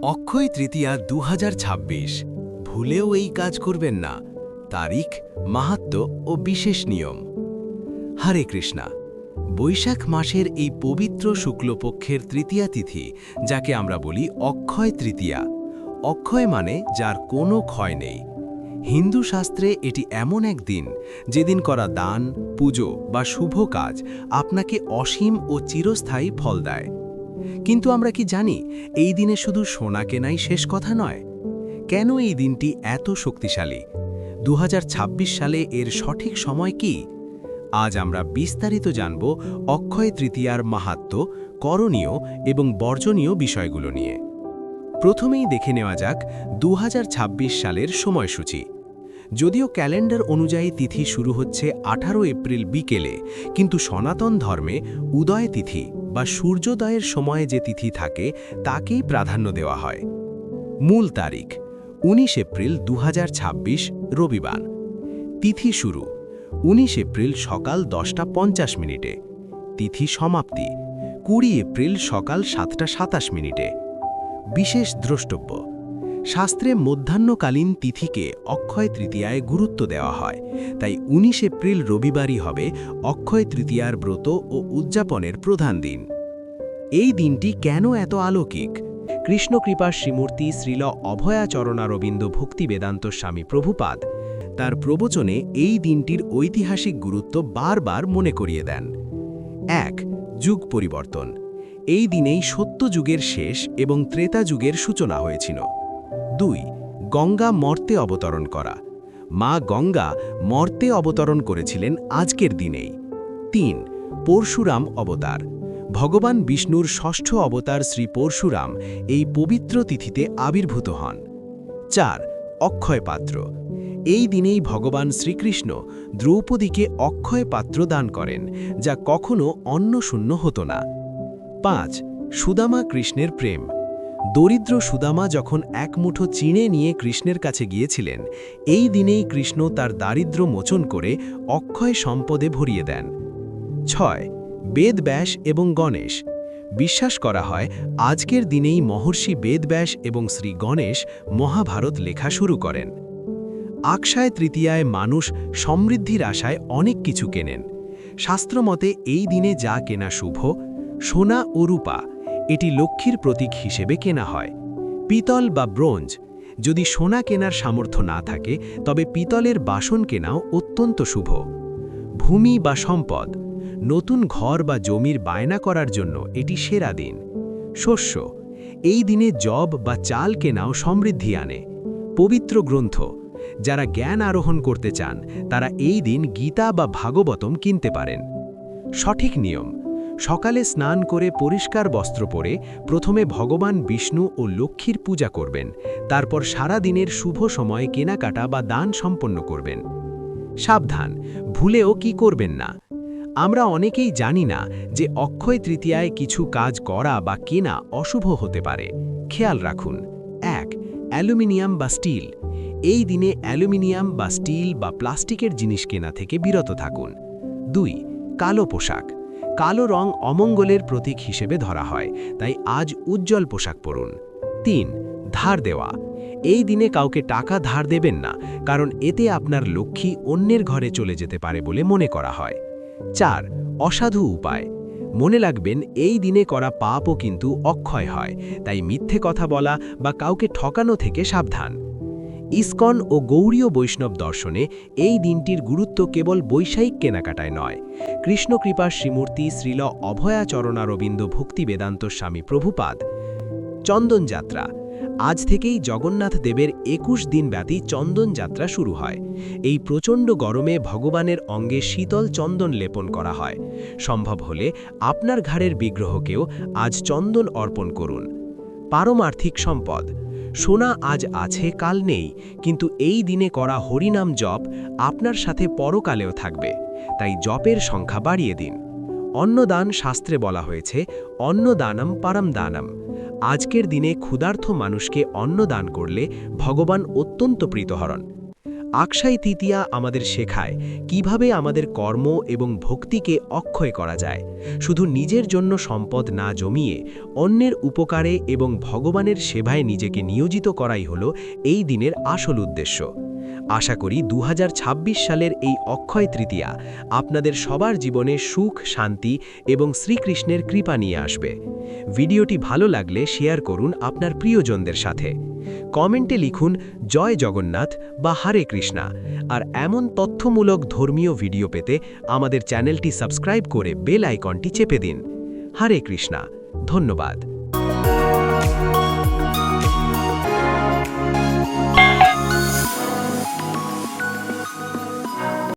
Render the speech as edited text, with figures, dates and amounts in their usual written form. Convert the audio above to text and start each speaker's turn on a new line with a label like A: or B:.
A: অক্ষয় তৃতীয়া ২০২৬ ভুলেও এই কাজ করবেন না। তারিখ, মাহাত্ম্য ও বিশেষ নিয়ম। হরে কৃষ্ণা। বৈশাখ মাসের এই পবিত্র শুক্লপক্ষের তৃতীয়া তিথি, যাকে আমরা বলি অক্ষয় তৃতীয়া। অক্ষয় মানে যার কোনো ক্ষয় নেই। হিন্দু শাস্ত্রে এটি এমন এক দিন যেদিন করা দান, পুজো বা শুভ কাজ আপনাকে অসীম ও চিরস্থায়ী ফল দেয়। কিন্তু আমরা কি জানি এই দিনে শুধু সোনা কেনাই শেষ কথা নয়? কেন এই দিনটি এত শক্তিশালী? ২০২৬ সালে এর সঠিক সময় কি? আজ আমরা বিস্তারিত জানব অক্ষয় তৃতীয়ার মাহাত্ম্য, করণীয় এবং বর্জনীয় বিষয়গুলো নিয়ে। প্রথমেই দেখে নেওয়া যাক ২০২৬ সালের সময়সূচি। যদিও ক্যালেন্ডার অনুযায়ী তিথি শুরু হচ্ছে ১৮ এপ্রিল বিকেলে, কিন্তু সনাতন ধর্মে উদয় তিথি বা সূর্যোদয়ের সময়ে যে তিথি থাকে তাকেই প্রাধান্য দেওয়া হয়। মূল তারিখ ১৯ এপ্রিল ২০২৬ রবিবার। তিথি শুরু ১৯ এপ্রিল সকাল ১০টা ৫০ মিনিটে। তিথি সমাপ্তি ২০ এপ্রিল সকাল ৭টা ২৭ মিনিটে। বিশেষ দ্রষ্টব্য: শাস্ত্রে মধ্যাহ্নকালীন তিথিকে অক্ষয় তৃতীয়ায় গুরুত্ব দেওয়া হয়, তাই ১৯ এপ্রিল রবিবারই হবে অক্ষয় তৃতীয়ার ব্রত ও উদযাপনের প্রধান দিন। এই দিনটি কেন এত অলৌকিক? কৃষ্ণকৃপা শ্রীমূর্তি শ্রীল অভয়াচরণারবিন্দ ভক্তি বেদান্ত স্বামী প্রভুপাদ তার প্রবচনে এই দিনটির ঐতিহাসিক গুরুত্ব বারবার মনে করিয়ে দেন। ১. যুগ পরিবর্তন: এই দিনেই সত্য যুগের শেষ এবং ত্রেতা যুগের সূচনা হয়েছিল। ২. গঙ্গা মর্তে অবতরণ করা: মা গঙ্গা মর্তে অবতরণ করেছিলেন আজকের দিনেই। ৩. পরশুরাম অবতার: ভগবান বিষ্ণুর ষষ্ঠ অবতার শ্রী পরশুরাম এই পবিত্র তিথিতে আবির্ভূত হন। ৪. অক্ষয় পাত্র: এই দিনেই ভগবান শ্রীকৃষ্ণ দ্রৌপদীকে অক্ষয় পাত্র দান করেন, যা কখনো অন্নশূন্য হতো না। ৫. সুদামা কৃষ্ণের প্রেম: দরিদ্র সুদামা যখন এক মুঠো চিঁড়ে নিয়ে কৃষ্ণের কাছে গিয়েছিলেন, এই দিনেই কৃষ্ণ তার দারিদ্র্য মোচন করে অক্ষয় সম্পদে ভরিয়ে দেন। ৬. বেদব্যাস এবং গণেশ: বিশ্বাস করা হয় আজকের দিনেই মহর্ষি বেদব্যাস এবং শ্রী গণেশ মহাভারত লেখা শুরু করেন। অক্ষয় তৃতীয়ায় মানুষ সমৃদ্ধির আশায় অনেক কিছু কেনেন। শাস্ত্রমতে এই দিনে যা কেনা শুভ: সোনা ও রূপা, এটি লক্ষ্মীর প্রতীক হিসেবে কেনা হয়। পিতল বা ব্রোঞ্জ: যদি সোনা কেনার সামর্থ্য না থাকে তবে পিতলের বাসন কেনাও অত্যন্ত শুভ। ভূমি বা সম্পদ: নতুন ঘর বা জমির বায়না করার জন্য এটি সেরা দিন। শস্য: এই দিনে যব বা চাল কেনাও সমৃদ্ধি আনে। পবিত্র গ্রন্থ: যারা জ্ঞান আরোহণ করতে চান তারা এই দিন গীতা বা ভাগবতম কিনতে পারেন। সঠিক নিয়ম: সকালে স্নান করে পরিষ্কার বস্ত্র পরে প্রথমে ভগবান বিষ্ণু ও লক্ষ্মীর পূজা করবেন, তারপর সারা দিনের শুভ সময়ে কেনাকাটা বা দান সম্পন্ন করবেন। সাবধান, ভুলেও কি করবেন না। আমরা অনেকেই জানি না যে অক্ষয় তৃতীয়ায় কিছু কাজ করা বা কেনা অশুভ হতে পারে। খেয়াল রাখুন। ১. অ্যালুমিনিয়াম বা স্টিল: এই দিনে অ্যালুমিনিয়াম বা স্টিল বা প্লাস্টিকের জিনিস কেনা থেকে বিরত থাকুন। ২. কালো পোশাক: কালো রং অমঙ্গলের প্রতীক হিসেবে ধরা হয়, তাই আজ উজ্জ্বল পোশাক পরুন। ৩. ধার দেওয়া: এই দিনে কাউকে টাকা ধার দেবেন না, কারণ এতে আপনার লক্ষ্মী অন্যের ঘরে চলে যেতে পারে বলে মনে করা হয়। ৪. অসাধু উপায়: মনে রাখবেন এই দিনে করা পাপও কিন্তু অক্ষয় হয়, তাই মিথ্যে কথা বলা বা কাউকে ঠকানো থেকে সাবধান। ইসকন ও গৌড়ীয় বৈষ্ণব দর্শনে এই দিনটির গুরুত্ব কেবল বৈষয়িক কেনাকাটায় নয়। কৃষ্ণকৃপা শ্রীমূর্তি শ্রীল অভয়াচরণারবিন্দ ভক্তি বেদান্ত স্বামী প্রভুপাদ। চন্দন যাত্রা: আজ থেকেই জগন্নাথ দেবের ২১ দিনব্যাপী চন্দন যাত্রা শুরু হয়। এই প্রচণ্ড গরমে ভগবানের অঙ্গে শীতল চন্দন লেপন করা হয়। সম্ভব হলে আপনার ঘাড়ের বিগ্রহকেও আজ চন্দন অর্পণ করুন। পারমার্থিক সম্পদ: সোনা আজ আছে কাল নেই, কিন্তু এই দিনে করা হরিনাম জপ আপনার সাথে পরকালেও থাকবে, তাই জপের সংখ্যা বাড়িয়ে দিন। অন্নদান: শাস্ত্রে বলা হয়েছে অন্নদানম পরম দানম। আজকের দিনে ক্ষুধার্ত মানুষকে অন্ন দান করলে ভগবান অত্যন্ত প্রীত হন।
B: অক্ষয় তৃতীয়া আমাদের শেখায় কিভাবে আমাদের কর্ম এবং ভক্তিকে অক্ষয় করা যায়, শুধু নিজের জন্য সম্পদ না জমিয়ে অন্যের উপকারে এবং ভগবানের সেবায় নিজেকে নিয়োজিত করাই হলো এই দিনের আসল উদ্দেশ্য। আশা করি 2026 সালের এই অক্ষয় তৃতীয়া আপনাদের সবার জীবনে সুখ, শান্তি এবং শ্রীকৃষ্ণের কৃপা নিয়ে আসবে। ভিডিওটি ভালো লাগলে শেয়ার করুন আপনার প্রিয়জনদের সাথে। কমেন্টে লিখুন জয় জগন্নাথ বা হরে কৃষ্ণা। আর এমন তথ্যমূলক ধর্মীয় ভিডিও পেতে আমাদের চ্যানেলটি সাবস্ক্রাইব করে বেল আইকনটি চেপে দিন। হরে কৃষ্ণা। ধন্যবাদ।